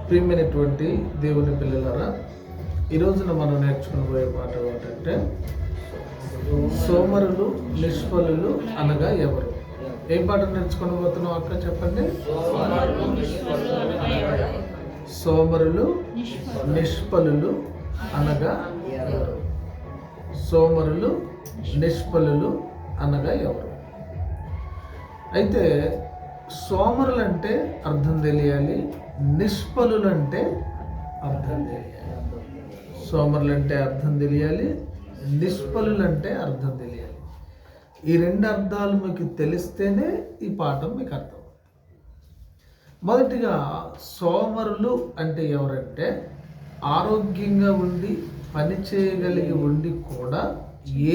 ప్రియమైనటువంటి దేవుని పిల్లలారా, ఈ రోజున మనం నేర్చుకునబోయే పాట ఏంటంటే సోమరులు నిష్ఫలులు అనగా ఎవరు? ఏం పాట నేర్చుకోబోతున్నాం అక్క చెప్పండి. సోమరులు నిష్ఫలులు అనగా ఎవరు? సోమరులు నిష్ఫలులు అనగా ఎవరు? అయితే సోమరులు అంటే అర్థం తెలియాలి, నిష్ఫలులు అంటే అర్థం తెలియాలి. సోమరులు అంటే అర్థం తెలియాలి, నిష్ఫలులు అంటే అర్థం తెలియాలి. ఈ రెండు అర్థాలు మీకు తెలిస్తేనే ఈ పాఠం మీకు అర్థం. మొదటిగా సోమరులు అంటే ఎవరంటే ఆరోగ్యంగా ఉండి పని చేయగలిగి ఉండి కూడా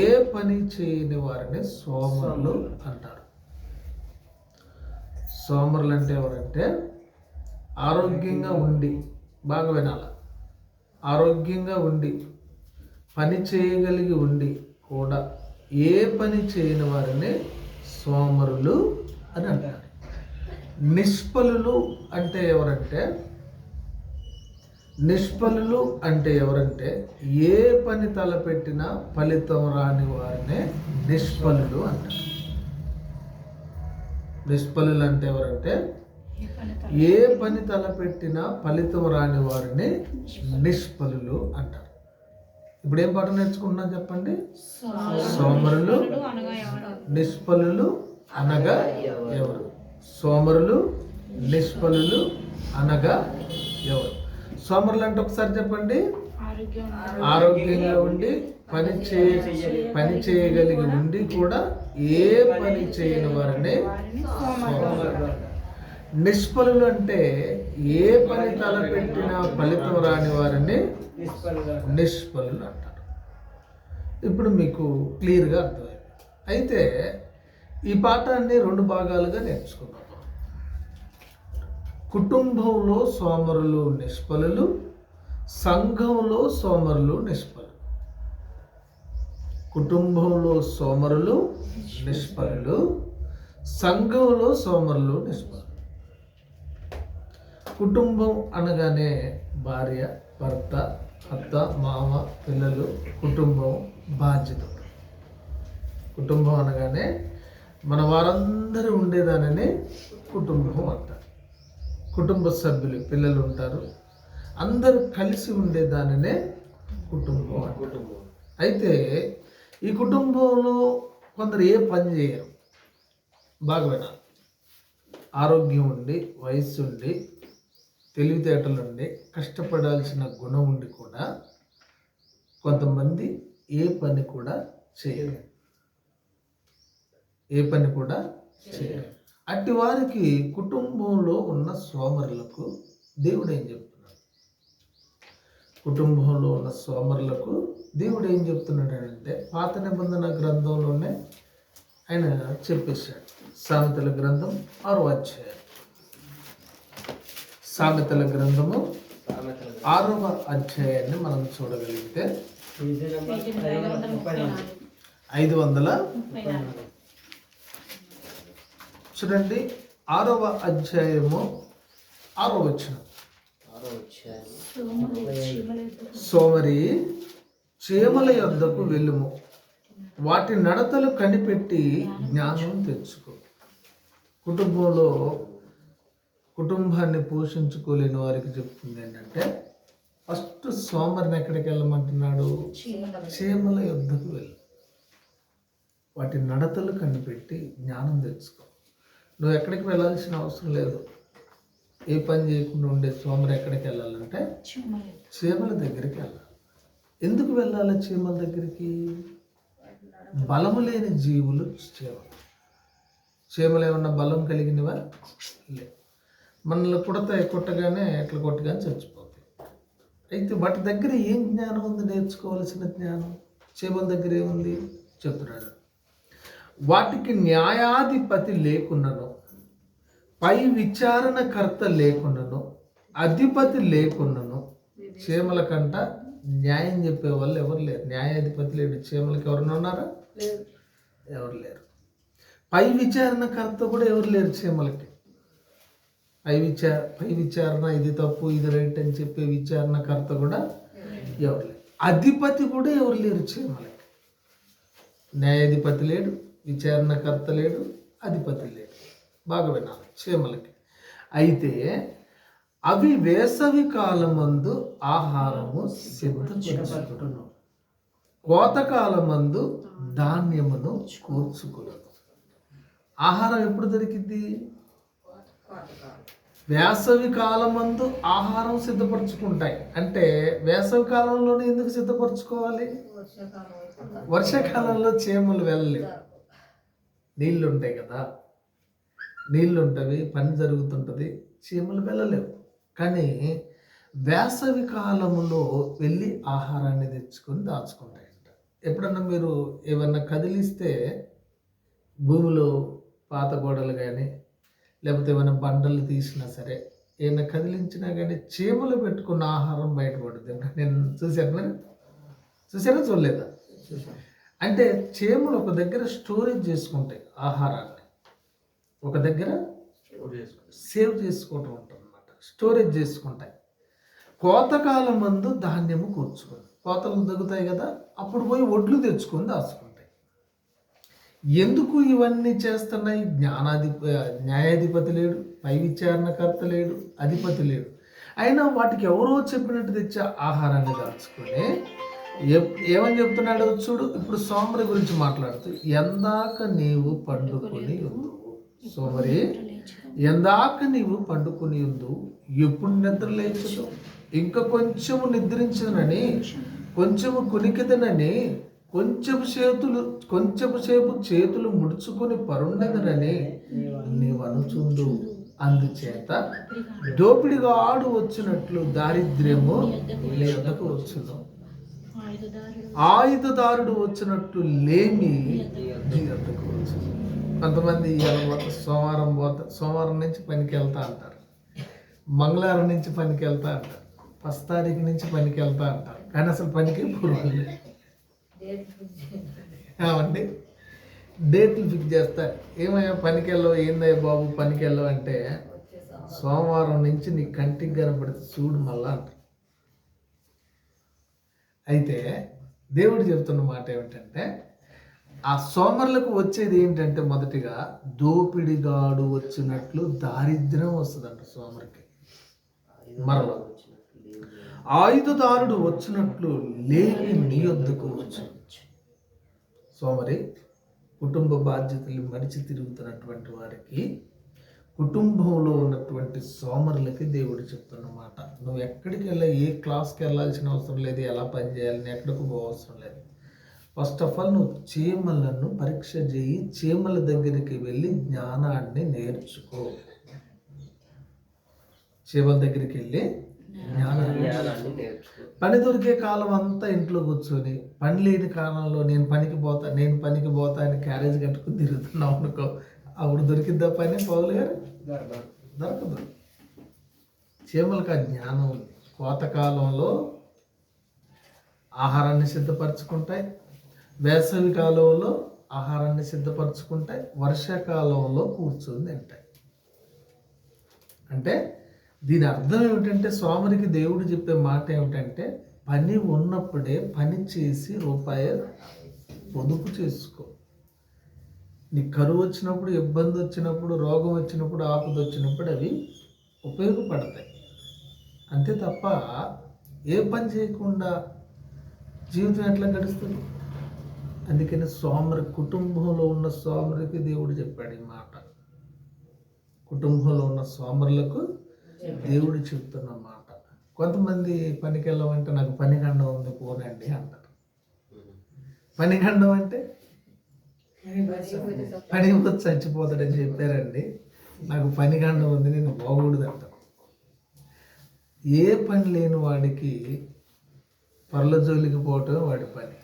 ఏ పని చేయని వారిని సోమరులు అంటారు. సోమరులు అంటే ఎవరంటే ఆరోగ్యంగా ఉండి, బాగా వినాలి, ఆరోగ్యంగా ఉండి పని చేయగలిగి ఉండి కూడా ఏ పని చేయని వారిని సోమరులు అని అంటారు. నిష్ఫలులు అంటే ఎవరంటే ఏ పని తలపెట్టినా ఫలితం రాని వారినే నిష్ఫలులు అంటారు. నిష్ఫలులు అంటే ఎవరంటే ఏ పని తలపెట్టినా ఫలితం రాని వారిని నిష్ఫలులు అంటారు. ఇప్పుడు ఏం పాట నేర్చుకుంటున్నాం చెప్పండి. సోమరులు నిష్ఫలులు అనగా ఎవరు? సోమరులు నిష్ఫలులు అనగా ఎవరు? సోమరులు అంటే ఒకసారి చెప్పండి. ఆరోగ్యంగా ఉండి పని చేయగలిగి ఉండి కూడా ఏ పని చేయని వారిని. నిష్ఫలులు అంటే ఏ పని తలపెట్టినా ఫలితం రాని వారిని నిష్ఫలులు అంటారు. ఇప్పుడు మీకు క్లియర్గా అర్థమైంది. అయితే ఈ పాఠాన్ని రెండు భాగాలుగా నేర్చుకున్నాం. కుటుంబంలో సోమరులు నిష్ఫలులు, సంఘంలో సోమరులు నిష్ఫలులు. కుటుంబంలో సోమరులు నిష్ఫలులు, సంఘంలో సోమరులు నిష్ఫలులు. కుటుంబం అనగానే భార్య, భర్త, అత్త, మామ, పిల్లలు, కుటుంబం, బాధ్యతలు. కుటుంబం అనగానే మన వారందరూ ఉండేదానిని కుటుంబం అంటారు. కుటుంబ సభ్యులు, పిల్లలు ఉంటారు, అందరూ కలిసి ఉండేదానినే కుటుంబం అంటారు. అయితే ఈ కుటుంబంలో కొందరు ఏ పని చేయరు, బాగా వినాలి. ఆరోగ్యం ఉండి, వయస్సు ఉండి, తెలివితేటలు ఉండి, కష్టపడాల్సిన గుణం ఉండి కూడా కొంతమంది ఏ పని కూడా చేయరు. అట్టి వారికి కుటుంబంలో ఉన్న సోమరులకు దేవుడు ఏం చెప్తున్నాడు? కుటుంబంలో ఉన్న సోమరులకు దేవుడు ఏం చెప్తున్నాడు అంటే పాత నిబంధన గ్రంథంలోనే ఆయన చెప్పేశాడు. సామెతల గ్రంథం 6వ అధ్యాయం. సామెతల గ్రంథము 6వ అధ్యాయాన్ని మనం చూడగలిగితే 500 చూడండి. 6వ అధ్యాయము 6వ వచనం. సోమరి చీమల యొద్దకు వెళ్ళుము, వాటి నడతలు కనిపెట్టి జ్ఞానం తెచ్చుకో. కుటుంబంలో కుటుంబాన్ని పోషించుకోలేని వారికి చెప్తుంది ఏంటంటే ఫస్ట్ సోమరిని ఎక్కడికి వెళ్ళమంటున్నాడు? చీమల యొద్దకు వెళ్ళు, వాటి నడతలు కనిపెట్టి జ్ఞానం తెచ్చుకో. నువ్వు ఎక్కడికి వెళ్ళాల్సిన అవసరం లేదు. ఏ పని చేయకుండా ఉండే సోమరి ఎక్కడికి వెళ్ళాలంటే చీమల దగ్గరికి వెళ్ళాలి. ఎందుకు వెళ్ళాలి చీమల దగ్గరికి? బలము లేని జీవులు చీమలు. చీమలు ఏమన్నా బలం కలిగినవా? లేదు. మనల్ని కొట్టగానే ఎట్లా కొట్టగానే చచ్చిపోతాయి. అయితే వాటి దగ్గర ఏం జ్ఞానం ఉంది? నేర్చుకోవాల్సిన జ్ఞానం చీమల దగ్గర ఏముంది చెప్తున్నాడు. వాటికి న్యాయాధిపతి లేకున్నను, పై విచారణకర్త లేకున్నను, అధిపతి లేకున్నను. చీమల కంట న్యాయం చెప్పే వాళ్ళు ఎవరు లేరు. న్యాయాధిపతి లేడు. చీమలకి ఎవరైనా ఉన్నారా? ఎవరు లేరు. పై విచారణకర్త కూడా ఎవరు లేరు చీమలకి. పై విచారణ ఇది తప్పు ఇది రైట్ అని చెప్పే విచారణకర్త కూడా ఎవరు లేరు. అధిపతి కూడా ఎవరు లేరు చీమలకి. న్యాయాధిపతి లేడు, విచారణకర్త లేడు, అధిపతి లేడు. బాగా వినాలి చీమలకి. అయితే అవి వేసవి కాలమందు ఆహారము సిద్ధపరచుకొనును, కోతకాలమందు ధాన్యమును కూర్చుకొనును. ఆహారం ఎప్పుడు దొరికింది? వేసవి కాలమందు ఆహారం సిద్ధపరచుకుంటాయి. అంటే వేసవి కాలంలోనే ఎందుకు సిద్ధపరచుకోవాలి? వర్షాకాలంలో చీమలు వెళ్ళలేవు, నీళ్ళు ఉంటాయి కదా, నీళ్ళు ఉంటుంది, పని జరుగుతుంటుంది, చీమలు వెళ్ళలేవు. కానీ వేసవి కాలంలో వెళ్ళి ఆహారాన్ని తెచ్చుకొని దాచుకుంటాయంట. ఎప్పుడన్నా మీరు ఏమన్నా కదిలిస్తే భూమిలో పాత గోడలు కానీ లేకపోతే ఏమైనా బండలు తీసినా సరే, ఏమైనా కదిలించినా కానీ చీమలు పెట్టుకున్న ఆహారం బయటపడుతుంది. నేను చూసారా చూడలేదా? అంటే చీమలు ఒక దగ్గర స్టోరేజ్ చేసుకుంటాయి ఆహారాన్ని, ఒక దగ్గర సేవ్ చేసుకోవటం ఉంటుంది అన్నమాట, స్టోరేజ్ చేసుకుంటాయి. కోతకాలం మందు ధాన్యము కూర్చుకొని, కోతలు తగ్గుతాయి కదా, అప్పుడు పోయి ఒడ్లు తెచ్చుకొని దాచుకుంటాయి. ఎందుకు ఇవన్నీ చేస్తున్నాయి? న్యాయాధిపతి లేడు, పై విచారణకర్త లేడు, అధిపతి లేడు. అయినా వాటికి ఎవరో చెప్పినట్టు తెచ్చే ఆహారాన్ని దాచుకొని ఏమని చెప్తున్నాడు చూడు. ఇప్పుడు సోమరి గురించి మాట్లాడుతూ, ఎందాక నీవు పండుకొని ఉండు సోమరి, ఎందాక నీవు పండుకొని ఉండు, ఎప్పుడు నిద్ర లేచదు, ఇంకా కొంచెము నిద్రించనని, కొంచెము కునికిదనని, కొంచెపు సేపు చేతులు ముడుచుకొని పరుండదనని నీవు అనుచుండు. అందుచేత దోపిడిగా ఆడు వచ్చినట్లు దారిద్ర్యము నీ వద్దకు వచ్చును, ఆయుధదారుడు వచ్చినట్లు లేమి నీ వద్దకు వచ్చును. కొంతమంది సోమవారం నుంచి పనికి వెళ్తా అంటారు, మంగళవారం నుంచి పనికి వెళ్తా అంటారు, 1 తారీఖు నుంచి పనికి వెళ్తా అంటారు, కానీ అసలు పనికి పూర్వం ఏమండి డేట్లు ఫిక్స్ చేస్తారు. ఏమయ్యా పనికి వెళ్ళవు, ఏందయ్యా బాబు పనికి వెళ్ళవు అంటే, సోమవారం నుంచి నీ కంటికి కనపడితే చూడు మళ్ళా అంటారు. అయితే దేవుడు చెప్తున్న మాట ఏమిటంటే, ఆ సోమరులకు వచ్చేది ఏంటంటే, మొదటిగా దోపిడిగాడు వచ్చినట్లు దారిద్ర్యం వస్తుందంట సోమరికి. మరలా ఆయుధదారుడు వచ్చినట్లు లేమి నీ వద్దకు వచ్చు. సోమరి కుటుంబ బాధ్యతలు మడిచి తిరుగుతున్నటువంటి వారికి, కుటుంబంలో ఉన్నటువంటి సోమరులకి దేవుడు చెప్తున్న మాట, నువ్వు ఎక్కడికి ఏ క్లాస్కి వెళ్ళాల్సిన అవసరం లేదు, ఎలా పని చేయాలని ఎక్కడికి పోవసరం లేదు. ఫస్ట్ ఆఫ్ ఆల్ నువ్వు చీమలను పరీక్ష చేయి, చీమల దగ్గరికి వెళ్ళి జ్ఞానాన్ని నేర్చుకో. చీమల దగ్గరికి వెళ్ళి జ్ఞానాన్ని నేర్చుకో. పని దొరికే కాలం అంతా ఇంట్లో కూర్చొని, పని లేని కాలంలో నేను పనికి పోతా అని క్యారేజ్ కట్టుకుని తిరుగుతున్నావు అనుకో, అప్పుడు దొరికిద్దా పని? పౌలు గారు దొరకదు. చీమలకు ఆ జ్ఞానం ఉంది. కోతకాలంలో ఆహారాన్ని సిద్ధపరచుకుంటాయి, వేసవి కాలంలో ఆహారాన్ని సిద్ధపరచుకుంటాయి, వర్షాకాలంలో కూర్చొని తింటాయి. అంటే దీని అర్థం ఏమిటంటే, సోమరికి దేవుడు చెప్పే మాట ఏమిటంటే, పని ఉన్నప్పుడే పని చేసి రూపాయి పొదుపు చేసుకో. నీకు కరువు వచ్చినప్పుడు, ఇబ్బంది వచ్చినప్పుడు, రోగం వచ్చినప్పుడు, ఆపద వచ్చినప్పుడు అవి ఉపయోగపడతాయి. అంతే తప్ప ఏ పని చేయకుండా జీవితం ఎట్లా గడుస్తుంది? అందుకని కుటుంబంలో ఉన్న సోమరికి దేవుడు చెప్పాడు ఈ మాట. కుటుంబంలో ఉన్న సోమరులకు దేవుడు చెప్తున్న మాట. కొంతమంది పనికి వెళ్ళమంటే, నాకు పని గండం ఉంది పోనండి అంటారు. పని గండం అంటే పని పోతే చచ్చిపోతాడని చెప్పారండి, నాకు పని గండం ఉంది, నేను బాగూడదు అంటారు. ఏ పని లేని వాడికి పర్ల జోలికి పోవటం వాడి పని.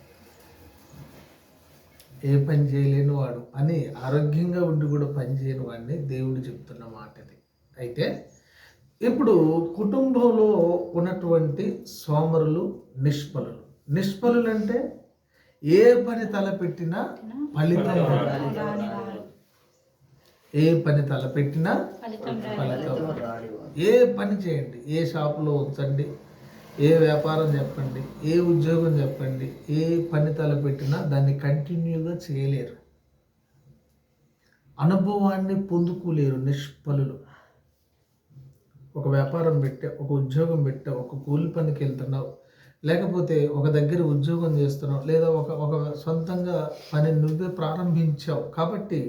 ఏ పని చేయలేని వాడు, పని ఆరోగ్యంగా ఉండి కూడా పని చేయని వాడిని దేవుడు చెప్తున్న మాట ఇది. అయితే ఇప్పుడు కుటుంబంలో ఉన్నటువంటి సోమరులు, నిష్ఫలులు అంటే ఏ పని తలపెట్టినా ఫలితం ఏ పని తలపెట్టినా ఫలితం ఫలితం. ఏ పని చేయండి, ఏ షాపులో ఉంచండి, ఏ వ్యాపారం చెప్పండి, ఏ ఉద్యోగం చెప్పండి, ఏ పని తలపెట్టినా దాన్ని కంటిన్యూగా చేయలేరు, అనుభవాన్ని పొందుకోలేరు, నిష్ఫలులు. ఒక వ్యాపారం పెట్టే, ఒక ఉద్యోగం పెట్టే, ఒక కూలి పనికి వెళ్తున్నావు, లేకపోతే ఒక దగ్గర ఉద్యోగం చేస్తున్నావు, లేదా ఒక ఒక సొంతంగా పని నువ్వే ప్రారంభించావు కాబట్టి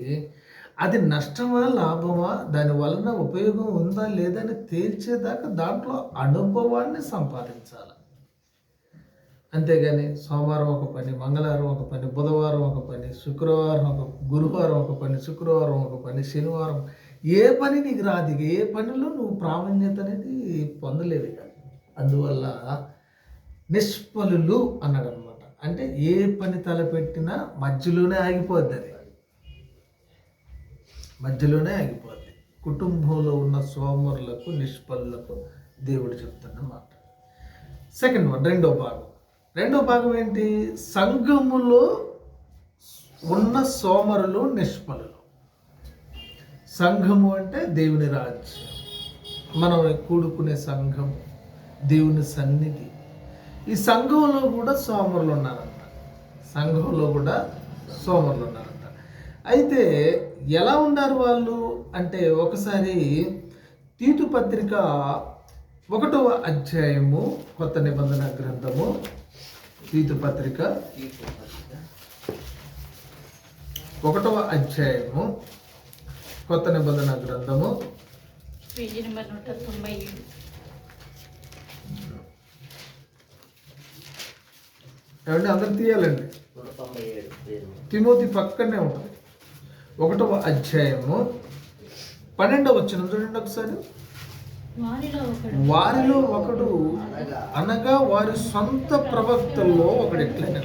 అది నష్టమా లాభమా, దాని వలన ఉపయోగం ఉందా లేదని తేల్చేదాకా దాంట్లో అనుభవాన్ని సంపాదించాలి. అంతేగాని సోమవారం ఒక పని, మంగళవారం ఒక పని, బుధవారం ఒక పని, శుక్రవారం ఒక, గురువారం ఒక పని, శుక్రవారం ఒక పని, శనివారం ఏ పని నీకు రాదు. ఏ పనిలో నువ్వు ప్రావీణ్యత అనేది పొందలేవు. అందువల్ల నిష్ఫలులు అన్నాడు అనమాట. అంటే ఏ పని తలపెట్టినా మధ్యలోనే ఆగిపోద్ది, అది మధ్యలోనే ఆగిపోద్ది. కుటుంబంలో ఉన్న సోమరులకు, నిష్ఫలులకు దేవుడు చెప్తున్నమాట. సెకండ్ వన్, రెండో భాగం ఏంటి? సంఘములో ఉన్న సోమరులు, నిష్ఫలులు. సంఘము అంటే దేవుని రాజ్యం, మనం కూడుకునే సంఘం, దేవుని సన్నిధి. ఈ సంఘంలో కూడా సోమరులు ఉన్నారంట. అయితే ఎలా ఉన్నారు వాళ్ళు అంటే, ఒకసారి తీతు పత్రిక 1వ అధ్యాయము, కొత్త నిబంధన గ్రంథము, తీతు పత్రిక 1వ అధ్యాయము, కొత్త నిబంధన గ్రంథము, పేజీ నెంబర్ 197. ఏమంటే అందరు తీయాలండి, తిమోతి పక్కనే ఉంటుంది. 1వ అధ్యాయము 12వ వచనం చూడండి ఒకసారి. వారిలో ఒకడు అనగా వారి సొంత ప్రవక్తల్లో ఒకడు ఎట్లయినా,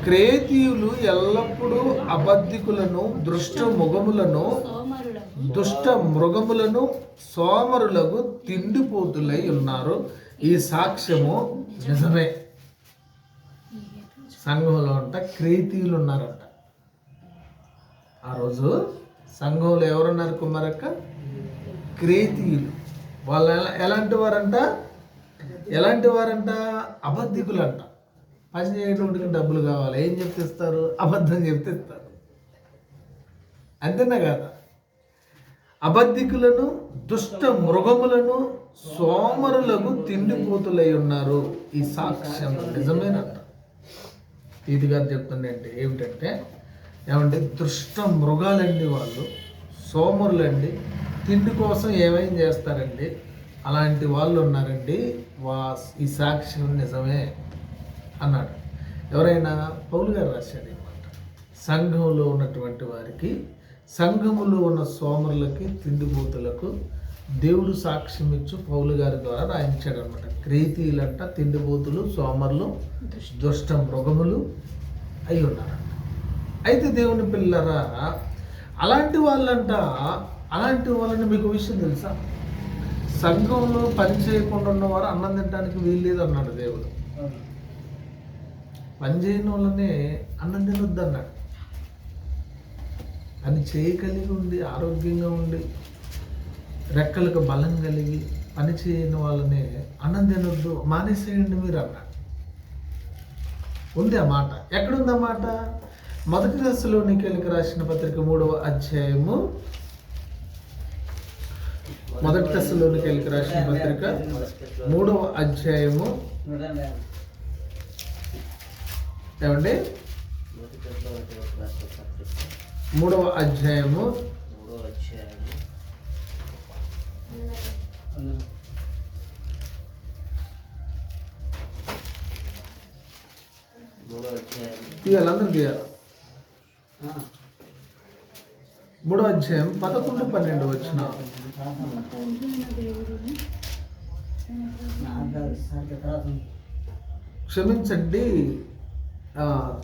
క్రేతీయులు ఎల్లప్పుడూ అబద్ధికులను, దుష్ట మృగములను, సోమరులకు తిండిపోతులై ఉన్నారు. ఈ సాక్ష్యము నిజమే. సంఘంలో అంట క్రేతీయులు ఉన్నారంట. ఆ రోజు సంఘంలో ఎవరున్నారు కుమారక్క? క్రేతీయులు. వాళ్ళు ఎలాంటి వారంట? అబద్ధికులంట. పని చేయడానికి డబ్బులు కావాలి, ఏం చెప్తేస్తారు? అబద్ధం చెప్తేస్తారు. అంతేనా కదా? అబద్ధికులను, దుష్ట మృగములను, సోమరులకు తిండిపోతులై ఉన్నారు. ఈ సాక్ష్యం నిజమేనంట. ఇది గారు చెప్తుంది అంటే ఏమిటంటే, ఏమంటే దుష్ట మృగాలండి వాళ్ళు, సోమరులండి, తిండి కోసం ఏమైనా చేస్తారండి, అలాంటి వాళ్ళు ఉన్నారండి. ఈ సాక్ష్యం నిజమే అన్నాడు. ఎవరైనా? పౌలు గారు రాశాడు అనమాట. సంఘంలో ఉన్నటువంటి వారికి, సంఘములో ఉన్న సోమరులకి, తిండిపోతులకు దేవుడు సాక్ష్యం ఇచ్చు పౌలు గారి ద్వారా రాయించాడు అనమాట. క్రేతీయులంట తిండిపోతులు, సోమరులు, దుష్ట మృగములు అయి ఉన్నారంట. అయితే దేవుని పిల్లరా, అలాంటి వాళ్ళని మీకు విషయం తెలుసా? సంఘంలో పని చేయకుండా ఉన్నవారు అన్నం తినడానికి వీల్లేదు అన్నాడు దేవుడు. పని చేయని వాళ్ళనే అన్నం తినొద్దు అన్నాడు. అది చేయగలిగి ఉండి, ఆరోగ్యంగా ఉండి, రెక్కలకు బలం కలిగి పని చేయని వాళ్ళని అన్నం తినొద్దు, మానేసేయండి మీరు అన్నాడు. ఉంది ఆ మాట. ఎక్కడుంది ఆ మాట? 1 తెస్సలోనికీయులకు రాసిన పత్రిక 3వ అధ్యాయము, 1 తెస్సలోనికీయులకు రాసిన పత్రిక 3వ అధ్యాయము, ఏమండి 3వ అధ్యాయము 3వ అధ్యాయం 11-12 వచ్చిన. క్షమించండి,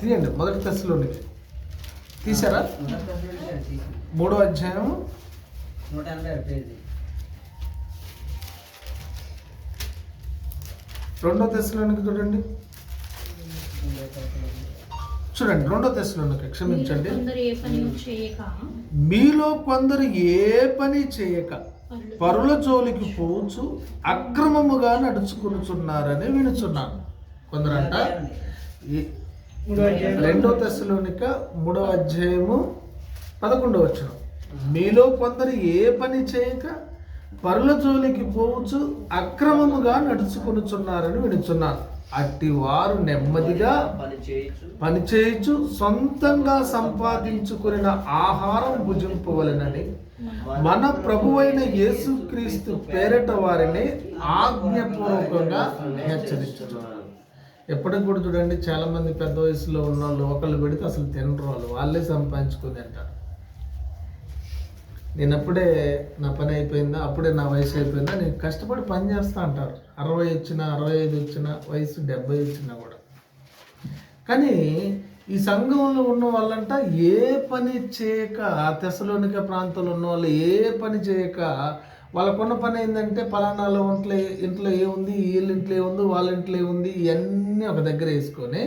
తీయండి. 1 తెస్సలోనికీ తీసారా? 3వ అధ్యాయం 2వ తెస్సలోనికీ చూడండి. చూడండి 2 తెస్సలోనిక క్షమించండి. కొందరు ఏ పని చేయక మీలో కొందరు ఏ పని చేయక పరుల జోలికి పోవచ్చు అక్రమముగా నడుచుకునుచున్నారని వినుచున్నాను. కొందరంట 2 తెస్సలోనిక 3వ అధ్యాయము 11వ వచనం, మీలో కొందరు ఏ పని చేయక పరుల జోలికి పోవచ్చు అక్రమముగా నడుచుకునుచున్నారని వినుచున్నాను. అట్టి వారు నెమ్మదిగా పనిచేయచ్చు సొంతంగా సంపాదించుకున్న ఆహారం భుజింపవలెనని మన ప్రభువైన యేసుక్రీస్తు పేరిట వారిని ఆజ్ఞపూర్వకంగా హెచ్చరించుచున్నారు. ఎప్పటికి కూడా చూడండి, చాలా మంది పెద్ద వయసులో ఉన్న వాళ్ళు ఒకళ్ళు పెడితే అసలు తినరు, వాళ్ళే సంపాదించుకుని అంటారు. నేను అప్పుడే నా పని అయిపోయిందా, అప్పుడే నా వయసు అయిపోయిందా, నేను కష్టపడి పని చేస్తా అంటారు. 60 వచ్చినా 65 వచ్చినా వయసు 70 వచ్చినా కూడా. కానీ ఈ సంఘంలో ఉన్న వాళ్ళంట ఏ పని చేయక, తెస్సలోనిక ప్రాంతంలో ఉన్న వాళ్ళు ఏ పని చేయక, వాళ్ళకున్న పని ఏంటంటే పలానాలో ఇంట్లో ఏముంది, వీళ్ళ ఇంట్లో ఏముంది, వాళ్ళ ఇంట్లో ఏముంది, ఇవన్నీ ఒక దగ్గర వేసుకొని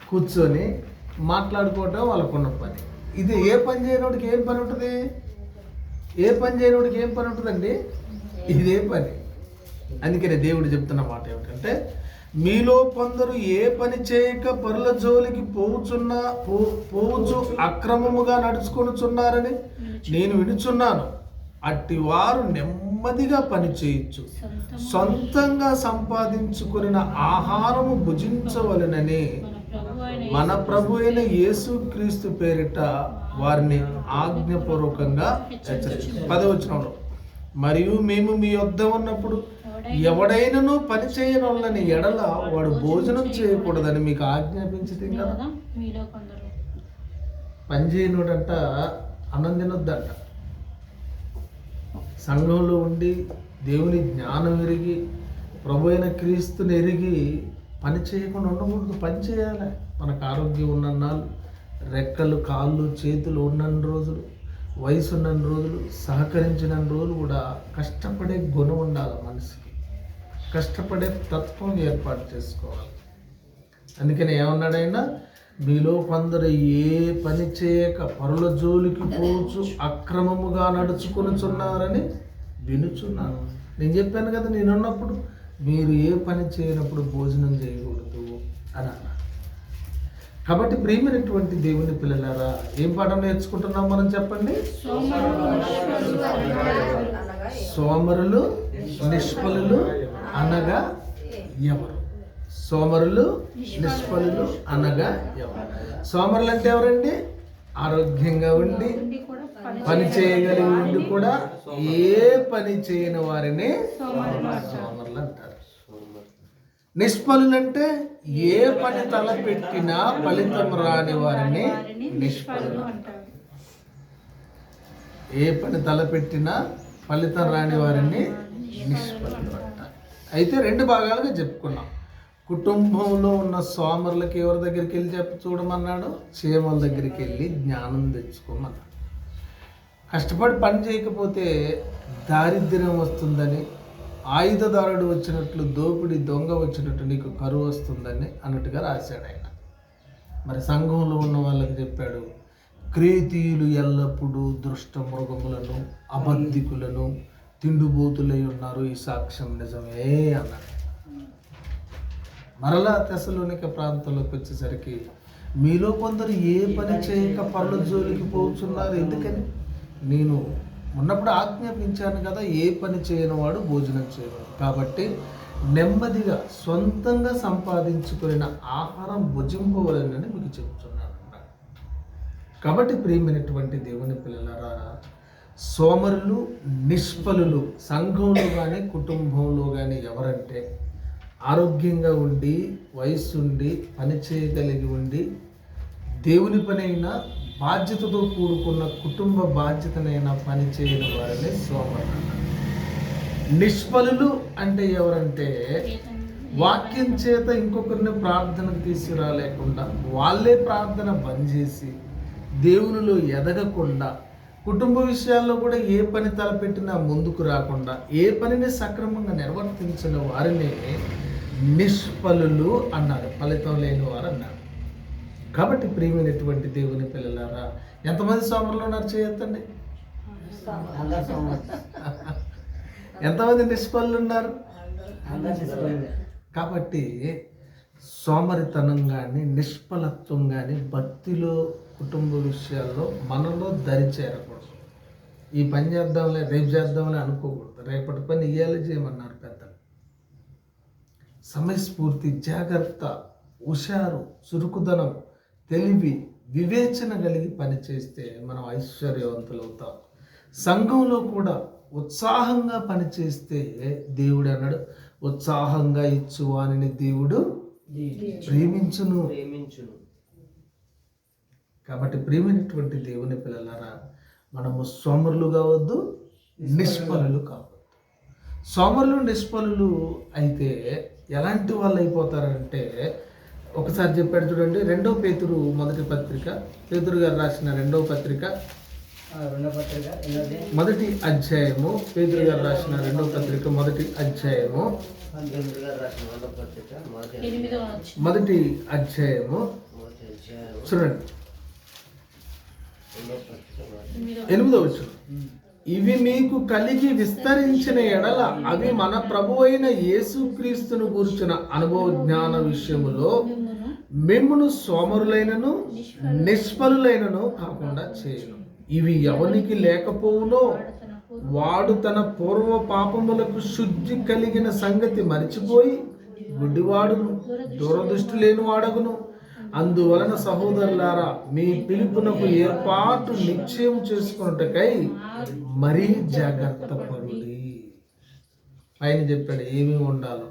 కూర్చొని మాట్లాడుకోవటం వాళ్ళకున్న పని. ఇది ఏ పని చేయనోడికి ఏం పని ఉంటుంది? ఏ పని చేయనోడికి ఏం పని ఉంటుందండి? ఇదే పని. అందుకనే దేవుడు చెప్తున్న మాట ఏమిటంటే, మీలో కొందరు ఏ పని చేయక పరుల జోలికి పోవచ్చు అక్రమముగా నడుచుకొనుచున్నారని నేను వినుచున్నాను. అట్టి వారు నెమ్మదిగా పని చేయొచ్చు సొంతంగా సంపాదించుకున్న ఆహారము భుజించవలెనని మన ప్రభు అయిన యేసుక్రీస్తు పేరిట వారిని ఆజ్ఞపూర్వకంగా హెచ్చరించారు. 10వ వచనంలో, మరియు మేము మీ యొద్ద ఉన్నప్పుడు ఎవడైనను పని చేయనొల్లని ఎడల వాడు భోజనం చేయకూడదని మీకు ఆజ్ఞాపించింది కదా. పని చేయనుడంట అన్నం తినొద్దంట. సంఘంలో ఉండి దేవుని జ్ఞానం ఎరిగి ప్రభు అయిన క్రీస్తుని ఎరిగి పని చేయకుండా ఉండకూడదు. పని చేయాలి. మనకు ఆరోగ్యం ఉన్నన్నాళ్ళు, రెక్కలు కాళ్ళు చేతులు ఉన్నన్ని రోజులు, వయసు ఉన్నన్ని రోజులు, సహకరించిన రోజులు కూడా కష్టపడే గుణం ఉండాలి మనిషికి. కష్టపడే తత్వం ఏర్పాటు చేసుకోవాలి. అందుకని ఏమన్నాడైనా, మీలో కొందరు ఏ పని చేయక పరుల జోలికి పోవచ్చు అక్రమముగా నడుచుకొనుచున్నారని వినుచున్నాను. నేను చెప్పాను కదా, నేనున్నప్పుడు మీరు ఏ పని చేయనప్పుడు భోజనం చేయకూడదు అని అన్నా. కాబట్టి ప్రియమైనటువంటి దేవుని పిల్లలారా, ఏం పాఠం నేర్చుకుంటున్నాం మనం చెప్పండి? సోమరులు నిష్ఫలులు అనగా ఎవరు? సోమరులు నిష్ఫలులు అనగా ఎవరు? సోమరులు అంటే ఎవరండి? ఆరోగ్యంగా ఉండి పని చేయగలిగి ఉండి కూడా ఏ పని చేయని వారిని సోమరులు అంటారు. నిష్ఫలులంటే ఏ పని తలపెట్టినా ఫలితం రాని వారిని నిష్ఫలులు అంటారు. ఏ పని తలపెట్టినా ఫలితం రాని వారిని నిష్ఫలులు అంటారు. అయితే 2 భాగాలుగా చెప్పుకున్నాం. కుటుంబంలో ఉన్న సోమరులకి ఎవరి దగ్గరికి వెళ్ళి చూడమన్నాడు? క్షేమల దగ్గరికి వెళ్ళి జ్ఞానం తెచ్చుకోమన్నాడు. కష్టపడి పని చేయకపోతే దారిద్ర్యం వస్తుందని, ఆయుధదారుడు వచ్చినట్లు, దోపిడి దొంగ వచ్చినట్టు నీకు కరువు వస్తుందని అన్నట్టుగా రాశాడు ఆయన. మరి సంఘంలో ఉన్న వాళ్ళకి చెప్పాడు, క్రేతీయులు ఎల్లప్పుడూ దుష్ట మృగములను అబద్ధికులను తిండిబోతులై ఉన్నారు, ఈ సాక్ష్యం నిజమే అన్నాడు. మరలా తెస్సలోనిక ప్రాంతంలోకి వచ్చేసరికి, మీలో కొందరు ఏ పని చేయక పరుల జోలికి పోతున్నారు. ఎందుకని? నేను ఉన్నప్పుడు ఆజ్ఞాపించాను కదా, ఏ పని చేయని వాడు భోజనం చేయడు. కాబట్టి నెమ్మదిగా సొంతంగా సంపాదించుకున్న ఆహారం భుజింపవలెనని మీకు చెప్తున్నాను. కాబట్టి ప్రియమైనటువంటి దేవుని పిల్లలారా, సోమరులు నిష్ఫలులు సంఘంలో కానీ కుటుంబంలో కానీ ఎవరంటే, ఆరోగ్యంగా ఉండి వయస్సు ఉండి పని చేయగలిగి ఉండి దేవుని పని అయినా బాధ్యతతో కూడుకున్న కుటుంబ బాధ్యతనైనా పని చేయని వారిని సోమరులు. నిష్ఫలులు అంటే ఎవరంటే, వాక్యం చేత ఇంకొకరిని ప్రార్థనకు తీసుకురాలేకుండా, వాళ్ళే ప్రార్థన బంద్ చేసి దేవునిలో ఎదగకుండా, కుటుంబ విషయాల్లో కూడా ఏ పని తలపెట్టినా ముందుకు రాకుండా, ఏ పనిని సక్రమంగా నిర్వర్తించిన వారిని నిష్ఫలులు అన్నారు. ఫలితం లేని వారు అన్నారు. కాబట్టి ప్రియమైనటువంటి దేవుని పిల్లలారా, ఎంతమంది సోమరులు ఉన్నారు చేయొద్దండి. ఎంతమంది నిష్ఫలులు ఉన్నారు? కాబట్టి సోమరితనం కానీ నిష్ఫలత్వం కానీ భక్తిలో కుటుంబ విషయాల్లో మనలో దరి చేరకూడదు. ఈ పని చేద్దాంలే, రేపు చేద్దాంలే అనుకోకూడదు. రేపటి పని ఇయ్యాలి చేయమన్నారు పెద్దలు. సమయస్ఫూర్తి, జాగ్రత్త, హుషారు, చురుకుదనం, తెలివి, వివేచన కలిగి పనిచేస్తే మనం ఐశ్వర్యవంతులు అవుతాం. సంఘంలో కూడా ఉత్సాహంగా పనిచేస్తే దేవుడు అన్నాడు, ఉత్సాహంగా ఇచ్చువానిని దేవుడు ప్రేమించును. కాబట్టి ప్రేమైనటువంటి దేవుని పిల్లలారా, మనము సోమరులు కావద్దు, నిష్ఫలులు కావద్దు. సోమరులు నిష్ఫలులు అయితే ఎలాంటి వాళ్ళు అయిపోతారంటే, ఒకసారి చెప్పాడు చూడండి, 2 పేతురు మొదటి పత్రిక, పేతురు గారు రాసిన 2వ పత్రిక మొదటి అధ్యాయము, పేతురు గారు రాసిన 2వ పత్రిక మొదటి అధ్యాయము, మొదటి అధ్యాయము చూడండి, 8వ వచనం. ఇవి మీకు కలిగి విస్తరించిన ఎడల అవి మన ప్రభువైన యేసుక్రీస్తును గూర్చిన అనుభవ జ్ఞాన విషయములో మిమ్మును సోమరులైనను నిష్ఫలులైనను కాకుండా చేయను. ఇవి ఎవనికి లేకపోవునో వాడు తన పూర్వ పాపములకు శుద్ధి కలిగిన సంగతి మరిచిపోయి గుడ్డివాడును, దూరదృష్టి లేని వాడగును. అందువలన సహోదరులారా, మీ పిలుపునకు ఏర్పాటు నిశ్చయం చేసుకున్నట్టుకై మరీ జాగ్రత్త పడుడి. ఆయన చెప్పాడు ఏమేమి ఉండాలో.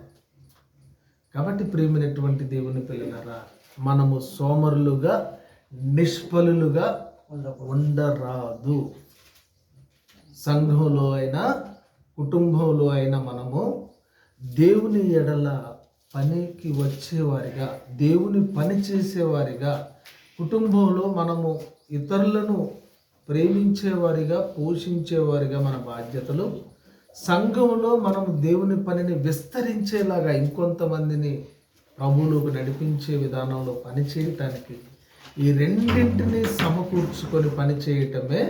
కాబట్టి ప్రియమైనటువంటి దేవుని పిల్లలారా, మనము సోమరులుగా నిష్ఫలులుగా ఉండరాదు. సంఘంలో అయినా కుటుంబంలో అయినా మనము దేవుని ఎడల పనికి వచ్చేవారిగా, దేవుని పని చేసేవారిగా, కుటుంబంలో మనము ఇతరులను ప్రేమించేవారిగా, పోషించేవారిగా మన బాధ్యతలు. సంఘంలో మనము దేవుని పనిని విస్తరించేలాగా, ఇంకొంతమందిని ప్రభువులోకి నడిపించే విధానంలో పనిచేయటానికి ఈ రెండింటిని సమకూర్చుకొని పనిచేయటమే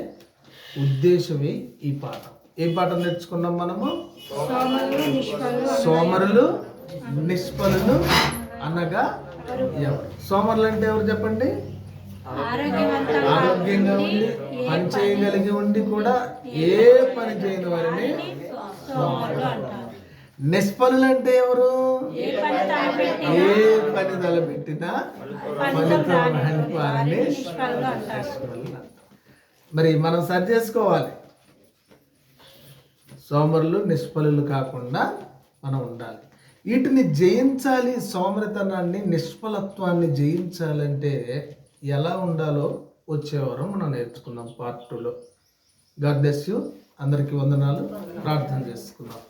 ఉద్దేశమే ఈ పాఠం. ఏ పాఠం నేర్చుకున్నాం మనము? సోమరులు నిష్ఫలులు అనగా ఎవరు? సోమరులు అంటే ఎవరు చెప్పండి? ఆరోగ్యంగా ఉండి పని చేయగలిగి ఉండి కూడా ఏ పని చేయని వారిని సోమరులు. నిష్ఫలులు అంటే ఎవరు? ఏ పని తలపెట్టినా ఫలితం రాని వారిని నిష్ఫలులు. మరి మనం సరి చేసుకోవాలి. సోమరులు నిష్ఫలులు కాకుండా మనం ఉండాలి. వీటిని జయించాలి. సోమరితనాన్ని, నిష్ఫలత్వాన్ని జయించాలంటే ఎలా ఉండాలో వచ్చేవారం మనం నేర్చుకున్నాం పార్ట్ 2లో. God bless you. అందరికీ వందనాలు. ప్రార్థన చేసుకున్నాం.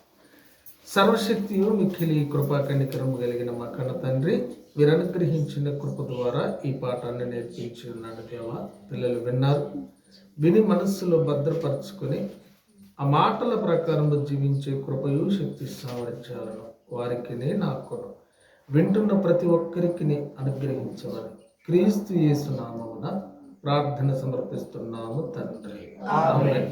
సర్వశక్తియు మిక్కిలి కృపా కనికరము కలిగిన మా కన్న తండ్రి, మీరు అనుగ్రహించిన కృప ద్వారా ఈ పాఠాన్ని నేర్పించి ఉన్నాడు దేవా. పిల్లలు విన్నారు, విని మనస్సులో భద్రపరచుకొని ఆ మాటల ప్రకారం జీవించే కృపయు శక్తి సామర్థ్యాలను వారికి నాకును వింటున్న ప్రతి ఒక్కరికి అనుగ్రహించమని క్రీస్తు యేసు నామమున ప్రార్థన సమర్పిస్తున్నాము తండ్రి. ఆమేన్.